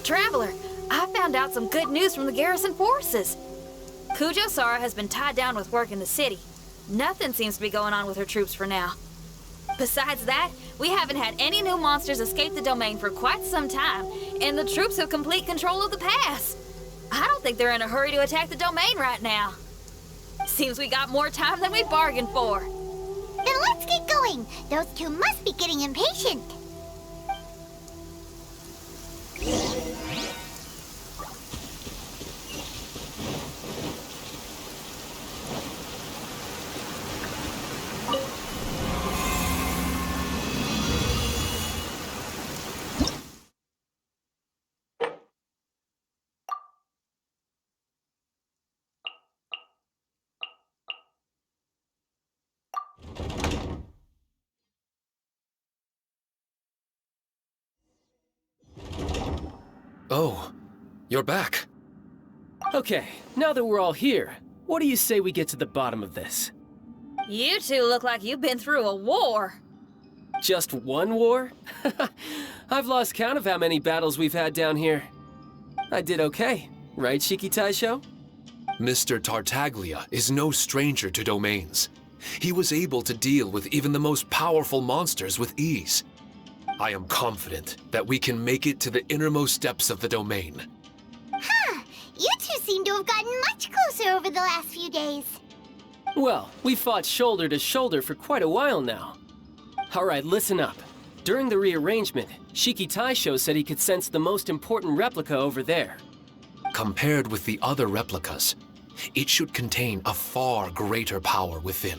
Traveler, I found out some good news from the garrison forces. Kujo-Sara has been tied down with work in the city. Nothing seems to be going on with her troops for now. Besides that, we haven't had any new monsters escape the domain for quite some time, and the troops have complete control of the pass. I don't think they're in a hurry to attack the domain right now. Seems we got more time than we bargained for. Then let's get going. Those two must be getting impatient. Oh, you're back. Okay, now that we're all here, what do you say we get to the bottom of this? You two look like you've been through a war. Just one war? I've lost count of how many battles we've had down here. I did okay, right, Shiki Taisho? Mr. Tartaglia is no stranger to domains. He was able to deal with even the most powerful monsters with ease. I am confident that we can make it to the innermost depths of the domain. Huh. You two seem to have gotten much closer over the last few days. Well, we fought shoulder to shoulder for quite a while now. Alright, listen up. During the rearrangement, Shiki Taisho said he could sense the most important replica over there. Compared with the other replicas, it should contain a far greater power within.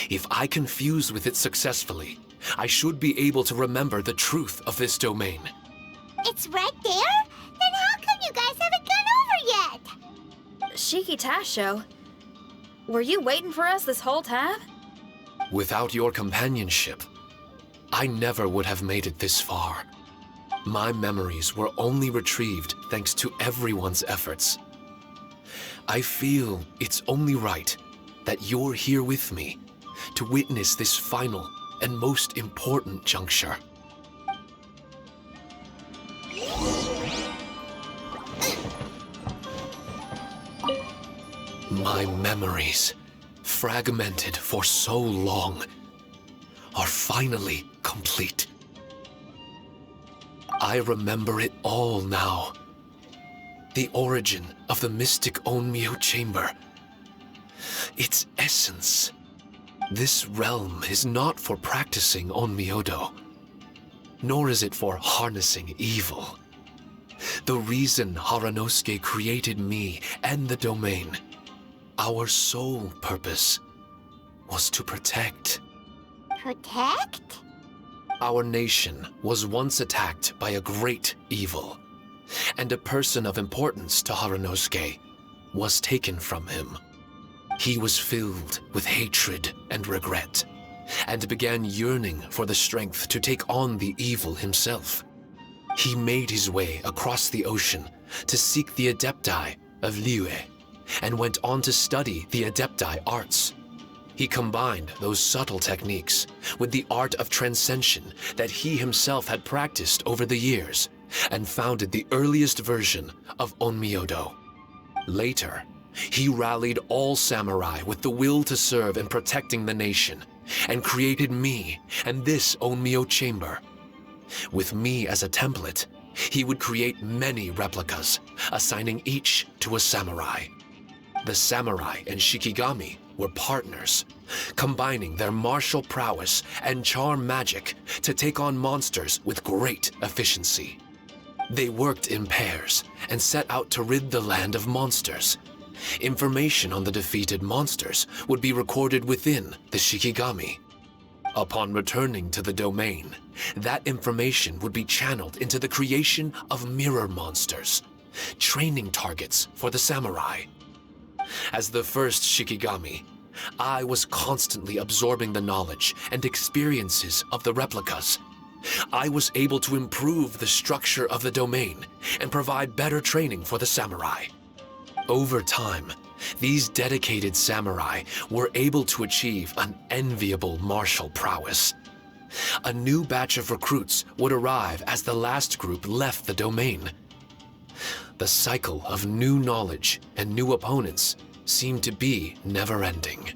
If I can fuse with it successfully, I should be able to remember the truth of this domain. It's right there? Then how come you guys haven't gone over yet? Shiki Taisho, were you waiting for us this whole time? Without your companionship, I never would have made it this far. My memories were only retrieved thanks to everyone's efforts. I feel it's only right that you're here with me to witness this final and most important juncture. My memories, fragmented for so long, are finally complete. I remember it all now. The origin of the mystic Onmyo chamber. Its essence. This realm is not for practicing Onmyodo, nor is it for harnessing evil. The reason Haranosuke created me and the domain, our sole purpose, was to protect. Protect? Our nation was once attacked by a great evil, and a person of importance to Haranosuke was taken from him. He was filled with hatred and regret, and began yearning for the strength to take on the evil himself. He made his way across the ocean to seek the Adepti of Liyue, and went on to study the Adepti arts. He combined those subtle techniques with the art of transcension that he himself had practiced over the years, and founded the earliest version of Onmyodo. Later, he rallied all samurai with the will to serve in protecting the nation, and created me and this Onmyo chamber. With me as a template, he would create many replicas, assigning each to a samurai. The samurai and Shikigami were partners, combining their martial prowess and charm magic to take on monsters with great efficiency. They worked in pairs and set out to rid the land of monsters. Information on the defeated monsters would be recorded within the Shikigami. Upon returning to the domain, that information would be channeled into the creation of mirror monsters, training targets for the samurai. As the first Shikigami, I was constantly absorbing the knowledge and experiences of the replicas. I was able to improve the structure of the domain and provide better training for the samurai. Over time, these dedicated samurai were able to achieve an enviable martial prowess. A new batch of recruits would arrive as the last group left the domain, The cycle of new knowledge and new opponents seemed to be never-ending.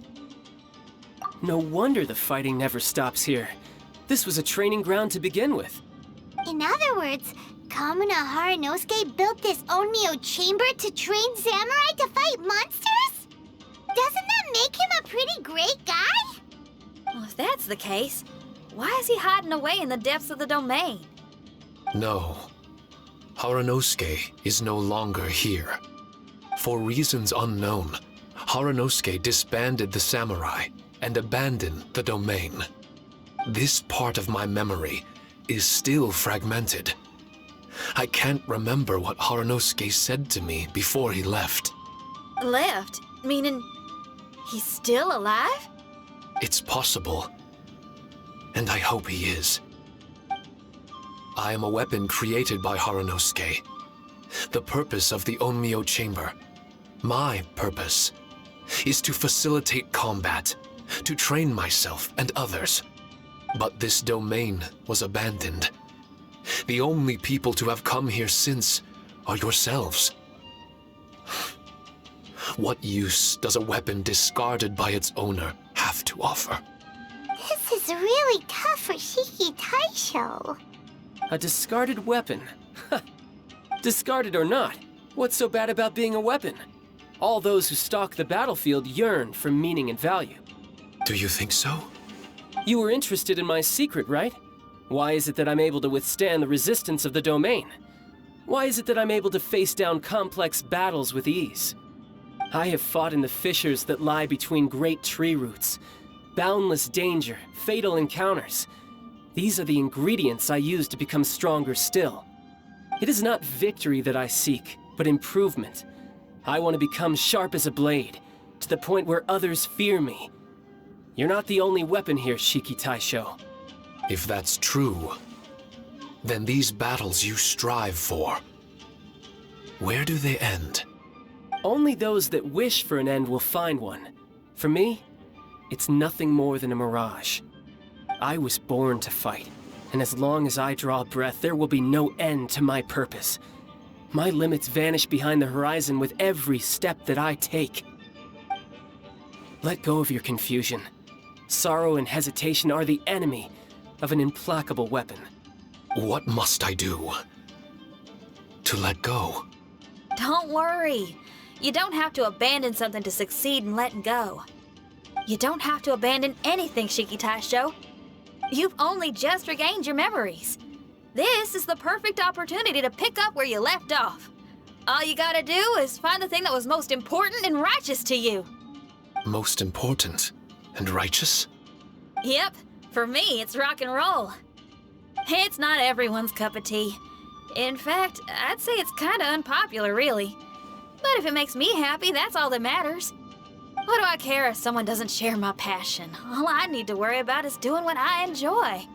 No wonder the fighting never stops here. This was a training ground to begin with. In other words, Kamuna Haranosuke built this Onmyo chamber to train samurai to fight monsters? Doesn't that make him a pretty great guy? Well, if that's the case, why is he hiding away in the depths of the domain? No. Haranosuke is no longer here. For reasons unknown, Haranosuke disbanded the samurai and abandoned the domain. This part of my memory is still fragmented. I can't remember what Haranosuke said to me before he left. Left? Meaning he's still alive? It's possible, and I hope he is. I am a weapon created by Haranosuke. The purpose of the Onmyo chamber, my purpose, is to facilitate combat, to train myself and others. But this domain was abandoned. The only people to have come here since are yourselves. What use does a weapon discarded by its owner have to offer? This is really tough for Shiki Taisho. A discarded weapon. Discarded or not, what's so bad about being a weapon? All those who stalk the battlefield yearn for meaning and value. Do you think so? You were interested in my secret, right? Why is it that I'm able to withstand the resistance of the domain? Why is it that I'm able to face down complex battles with ease? I have fought in the fissures that lie between great tree roots. Boundless danger, fatal encounters. These are the ingredients I use to become stronger still. It is not victory that I seek, but improvement. I want to become sharp as a blade, to the point where others fear me. You're not the only weapon here, Shiki Taisho. If that's true, then these battles you strive for, where do they end? Only those that wish for an end will find one. For me, it's nothing more than a mirage. I was born to fight, and as long as I draw breath, there will be no end to my purpose. My limits vanish behind the horizon with every step that I take. Let go of your confusion. Sorrow and hesitation are the enemy of an implacable weapon. What must I do to let go? Don't worry. You don't have to abandon something to succeed in letting go. You don't have to abandon anything, Shiki Taisho. You've only just regained your memories. This is the perfect opportunity to pick up where you left off. All you gotta do is find the thing that was most important and righteous to you. Most important and righteous? Yep, for me, it's rock and roll. It's not everyone's cup of tea. In fact, I'd say it's kinda unpopular, really. But if it makes me happy, that's all that matters. What do I care if someone doesn't share my passion? All I need to worry about is doing what I enjoy.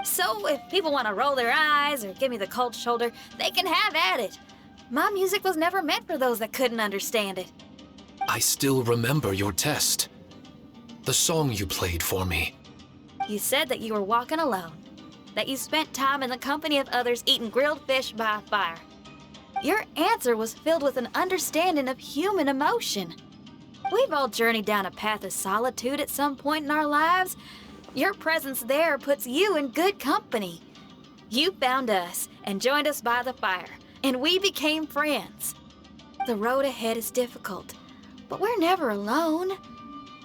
So if people want to roll their eyes or give me the cold shoulder, they can have at it. My music was never meant for those that couldn't understand it. I still remember your test. The song you played for me. You said that you were walking alone, that you spent time in the company of others eating grilled fish by a fire. Your answer was filled with an understanding of human emotion. We've all journeyed down a path of solitude at some point in our lives. Your presence there puts you in good company. You found us and joined us by the fire, and we became friends. The road ahead is difficult, but we're never alone.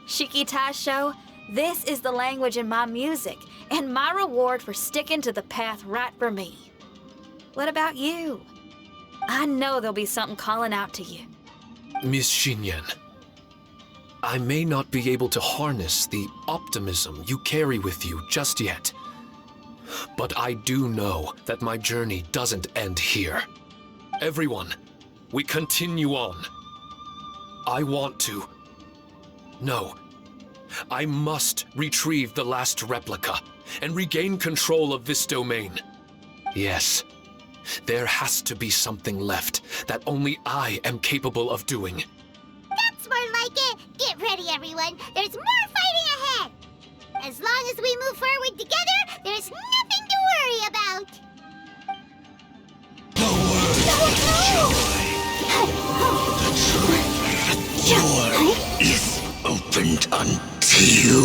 Shiki Taisho, this is the language in my music, and my reward for sticking to the path right for me. What about you? I know there'll be something calling out to you. Miss Shinyan, I may not be able to harness the optimism you carry with you just yet, but I do know that my journey doesn't end here. Everyone, we continue on. I want to. No, I must retrieve the last replica and regain control of this domain. Yes, there has to be something left that only I am capable of doing. That's more like it. Get ready, everyone. There's more fighting ahead. As long as we move forward together, there's nothing to worry about. The word The door is opened unto you.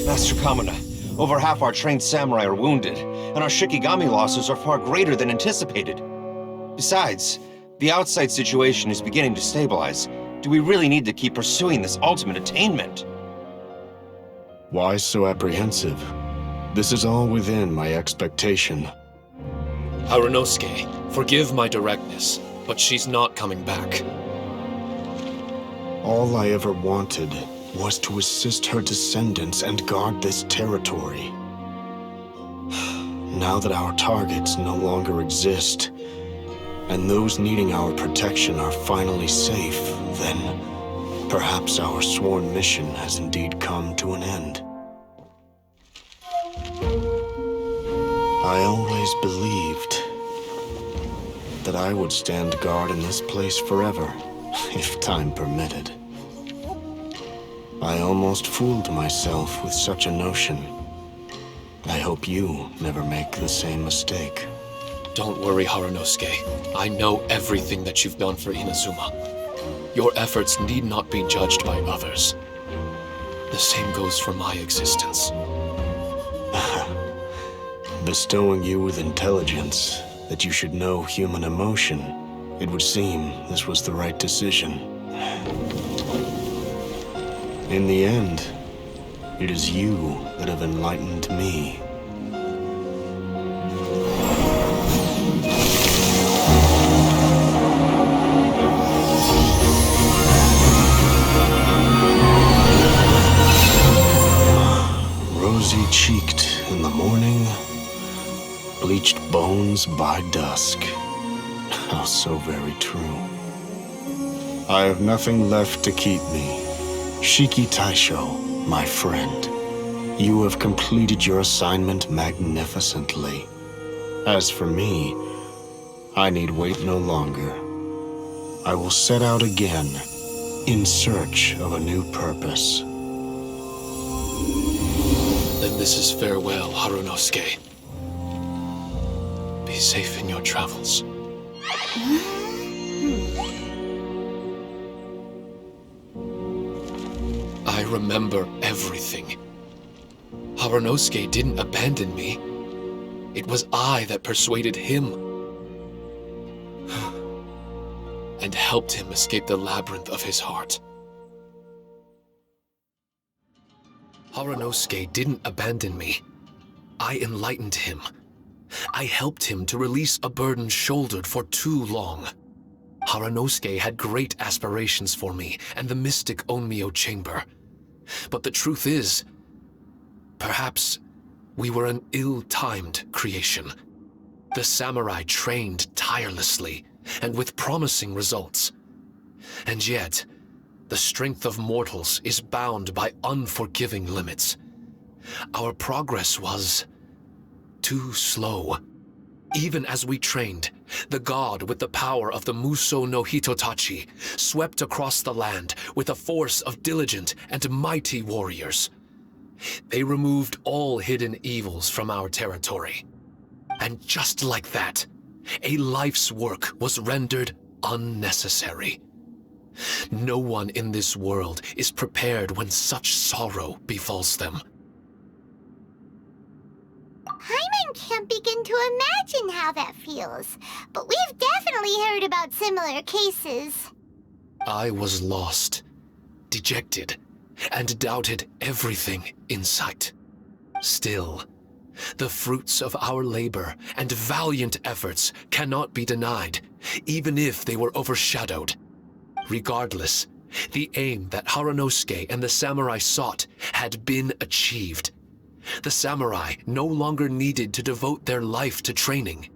Master Kamina, over half our trained samurai are wounded, and our Shikigami losses are far greater than anticipated. Besides, the outside situation is beginning to stabilize. Do we really need to keep pursuing this ultimate attainment? Why so apprehensive? This is all within my expectation. Harunosuke, forgive my directness, but she's not coming back. All I ever wanted was to assist her descendants and guard this territory. Now that our targets no longer exist, and those needing our protection are finally safe, then perhaps our sworn mission has indeed come to an end. I always believed that I would stand guard in this place forever, if time permitted. I almost fooled myself with such a notion. I hope you never make the same mistake. Don't worry, Harunosuke. I know everything that you've done for Inazuma. Your efforts need not be judged by others. The same goes for my existence. Bestowing you with intelligence, that you should know human emotion, it would seem this was the right decision. In the end, it is you that have enlightened me. Rosy-cheeked in the morning, bleached bones by dusk. How so very true. I have nothing left to keep me. Shiki Taisho, my friend, you have completed your assignment magnificently. As for me, I need wait no longer. I will set out again, in search of a new purpose. Then this is farewell, Harunosuke. Be safe in your travels. I remember everything. Harunosuke didn't abandon me. It was I that persuaded him. And helped him escape the labyrinth of his heart. Harunosuke didn't abandon me. I enlightened him. I helped him to release a burden shouldered for too long. Harunosuke had great aspirations for me and the mystic Onmyo chamber. But the truth is, perhaps we were an ill-timed creation. The samurai trained tirelessly and with promising results. And yet, the strength of mortals is bound by unforgiving limits. Our progress was too slow. Even as we trained, the god with the power of the Muso no Hitotachi swept across the land with a force of diligent and mighty warriors. They removed all hidden evils from our territory. And just like that, a life's work was rendered unnecessary. No one in this world is prepared when such sorrow befalls them. Hyman can't begin to imagine how that feels, but we've definitely heard about similar cases. I was lost, dejected, and doubted everything in sight. Still, the fruits of our labor and valiant efforts cannot be denied, even if they were overshadowed. Regardless, the aim that Harunosuke and the samurai sought had been achieved. The samurai no longer needed to devote their life to training.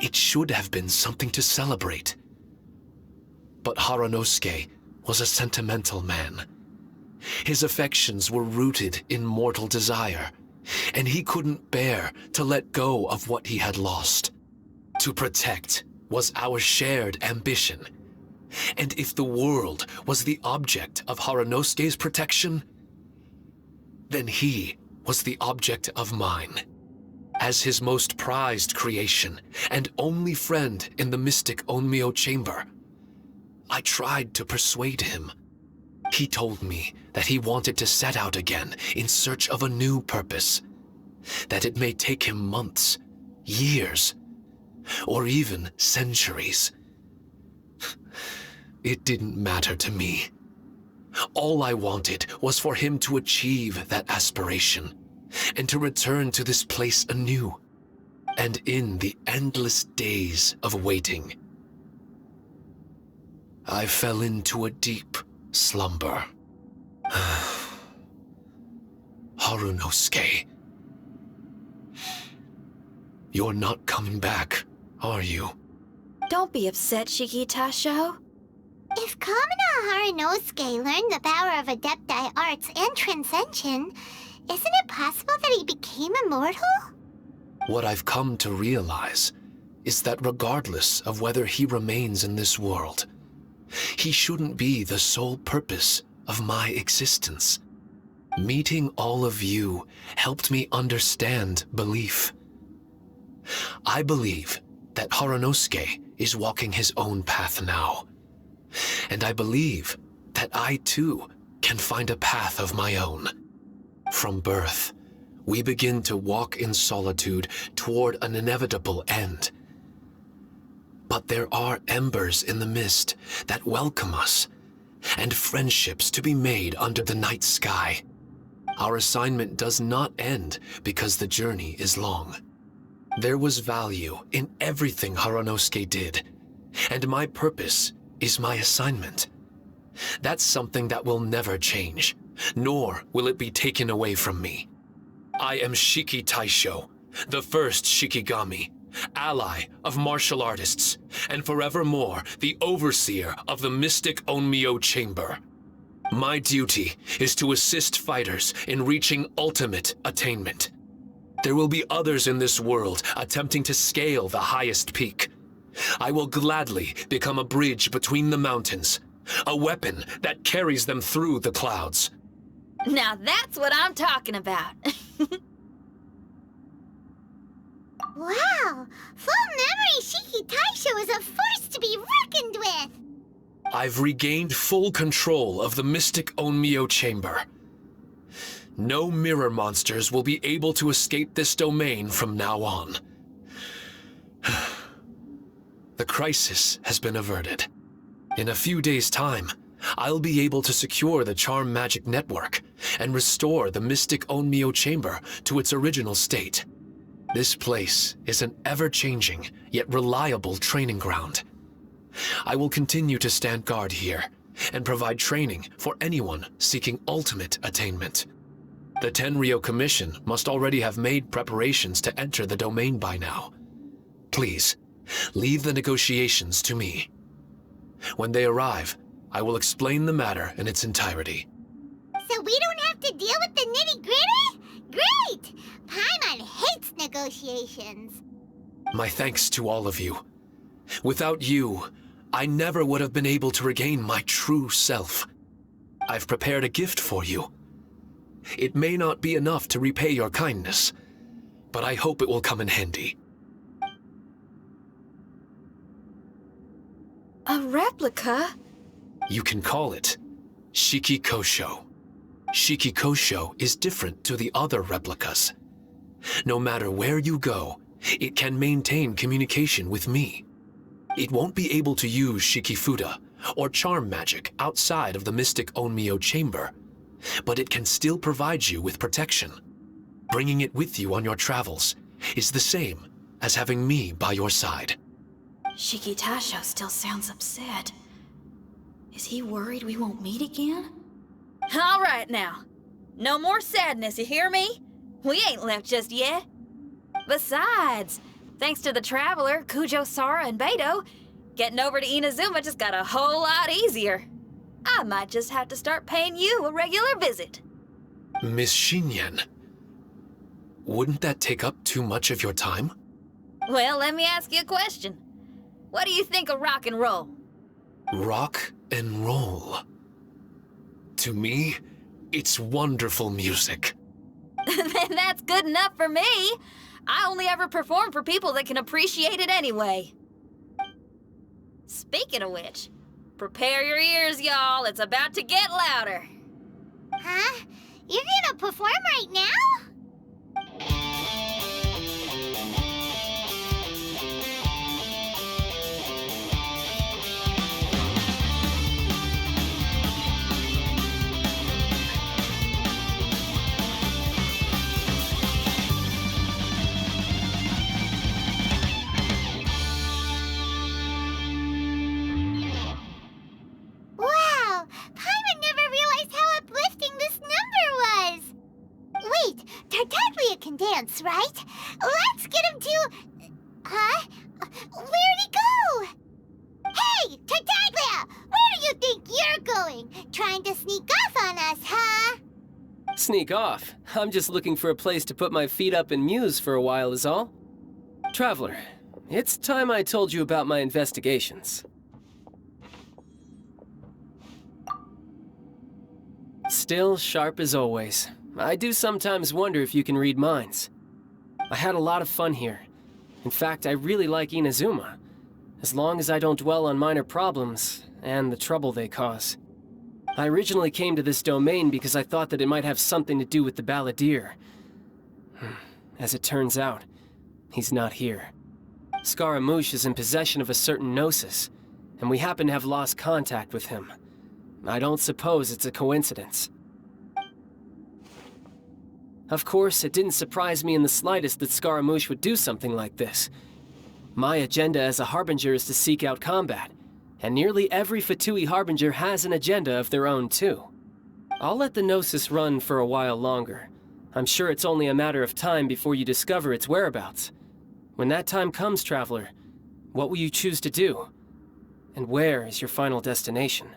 It should have been something to celebrate. But Haranosuke was a sentimental man. His affections were rooted in mortal desire, and he couldn't bear to let go of what he had lost. To protect was our shared ambition, and if the world was the object of Haranosuke's protection, then he was the object of mine. As his most prized creation and only friend in the mystic Onmyo chamber, I tried to persuade him. He told me that he wanted to set out again in search of a new purpose, that it may take him months, years, or even centuries. It didn't matter to me. All I wanted was for him to achieve that aspiration and to return to this place anew. And in the endless days of waiting, I fell into a deep slumber. Haranosuke, you're not coming back, are you? Don't be upset, Shiki Tasho. If Kamina Haranosuke learned the power of Adepti arts and Transcension, isn't it possible that he became immortal? What I've come to realize is that regardless of whether he remains in this world, he shouldn't be the sole purpose of my existence. Meeting all of you helped me understand belief. I believe that Haranosuke is walking his own path now. And I believe that I too can find a path of my own. From birth, we begin to walk in solitude toward an inevitable end. But there are embers in the mist that welcome us, and friendships to be made under the night sky. Our assignment does not end because the journey is long. There was value in everything Haranosuke did, and my purpose is my assignment. That's something that will never change, nor will it be taken away from me. I am Shiki Taisho, the first Shikigami, ally of martial artists, and forevermore the overseer of the mystic Onmyo chamber. My duty is to assist fighters in reaching ultimate attainment. There will be others in this world attempting to scale the highest peak. I will gladly become a bridge between the mountains, a weapon that carries them through the clouds. Now that's what I'm talking about. Wow! Full memory Shiki Taisho is a force to be reckoned with! I've regained full control of the mystic Onmyo chamber. No mirror monsters will be able to escape this domain from now on. The crisis has been averted. In a few days' time, I'll be able to secure the charm magic network and restore the mystic Onmyo chamber to its original state. This place is an ever-changing yet reliable training ground. I will continue to stand guard here and provide training for anyone seeking ultimate attainment. The Tenryo Commission must already have made preparations to enter the domain by now. Please, leave the negotiations to me. When they arrive, I will explain the matter in its entirety. So we don't have to deal with the nitty-gritty? Great! Paimon hates negotiations. My thanks to all of you. Without you, I never would have been able to regain my true self. I've prepared a gift for you. It may not be enough to repay your kindness, but I hope it will come in handy. A replica? You can call it Shiki Kosho. Shiki Kosho is different to the other replicas. No matter where you go, it can maintain communication with me. It won't be able to use Shikifuda or charm magic outside of the mystic Onmyo chamber, but it can still provide you with protection. Bringing it with you on your travels is the same as having me by your side. Shiki Tasho still sounds upset. Is he worried we won't meet again? All right now. No more sadness, you hear me? We ain't left just yet. Besides, thanks to the Traveler, Kujo, Sara, and Beto, Getting over to Inazuma just got a whole lot easier. I might just have to start paying you a regular visit. Miss Xinyan, wouldn't that take up too much of your time? Well, let me ask you a question. What do you think of rock and roll? Rock and roll. To me, it's wonderful music. Then that's good enough for me. I only ever perform for people that can appreciate it anyway. Speaking of which, prepare your ears, y'all. It's about to get louder. Huh? You're gonna perform right now? Wow! Paimon never realized how uplifting this number was! Wait, Tartaglia can dance, right? Let's get him to... Huh? Where'd he go? Hey, Tartaglia! Where do you think you're going? Trying to sneak off on us, huh? Sneak off? I'm just looking for a place to put my feet up and muse for a while is all. Traveler, it's time I told you about my investigations. Still sharp as always. I do sometimes wonder if you can read minds. I had a lot of fun here. In fact, I really like Inazuma, as long as I don't dwell on minor problems and the trouble they cause. I originally came to this domain because I thought that it might have something to do with the balladeer. As it turns out, he's not here. Scaramouche is in possession of a certain gnosis, and we happen to have lost contact with him. I don't suppose it's a coincidence. Of course, it didn't surprise me in the slightest that Scaramouche would do something like this. My agenda as a Harbinger is to seek out combat, and nearly every Fatui Harbinger has an agenda of their own too. I'll let the Gnosis run for a while longer. I'm sure it's only a matter of time before you discover its whereabouts. When that time comes, Traveler, what will you choose to do? And where is your final destination?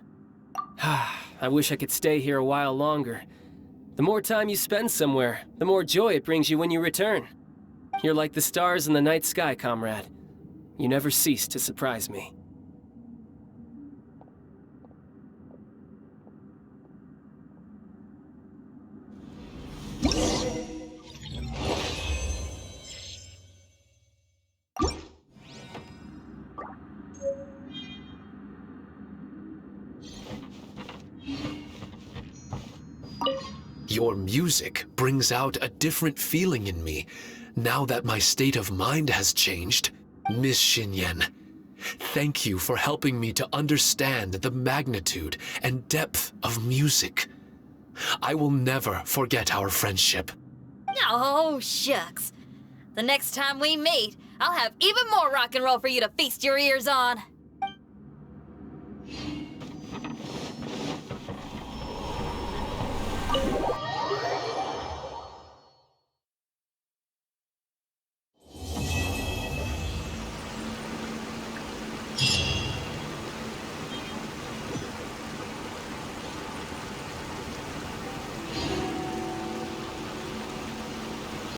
I wish I could stay here a while longer. The more time you spend somewhere, the more joy it brings you when you return. You're like the stars in the night sky, comrade. You never cease to surprise me. Your music brings out a different feeling in me, now that my state of mind has changed. Miss Xinyan, thank you for helping me to understand the magnitude and depth of music. I will never forget our friendship. Oh, shucks. The next time we meet, I'll have even more rock and roll for you to feast your ears on.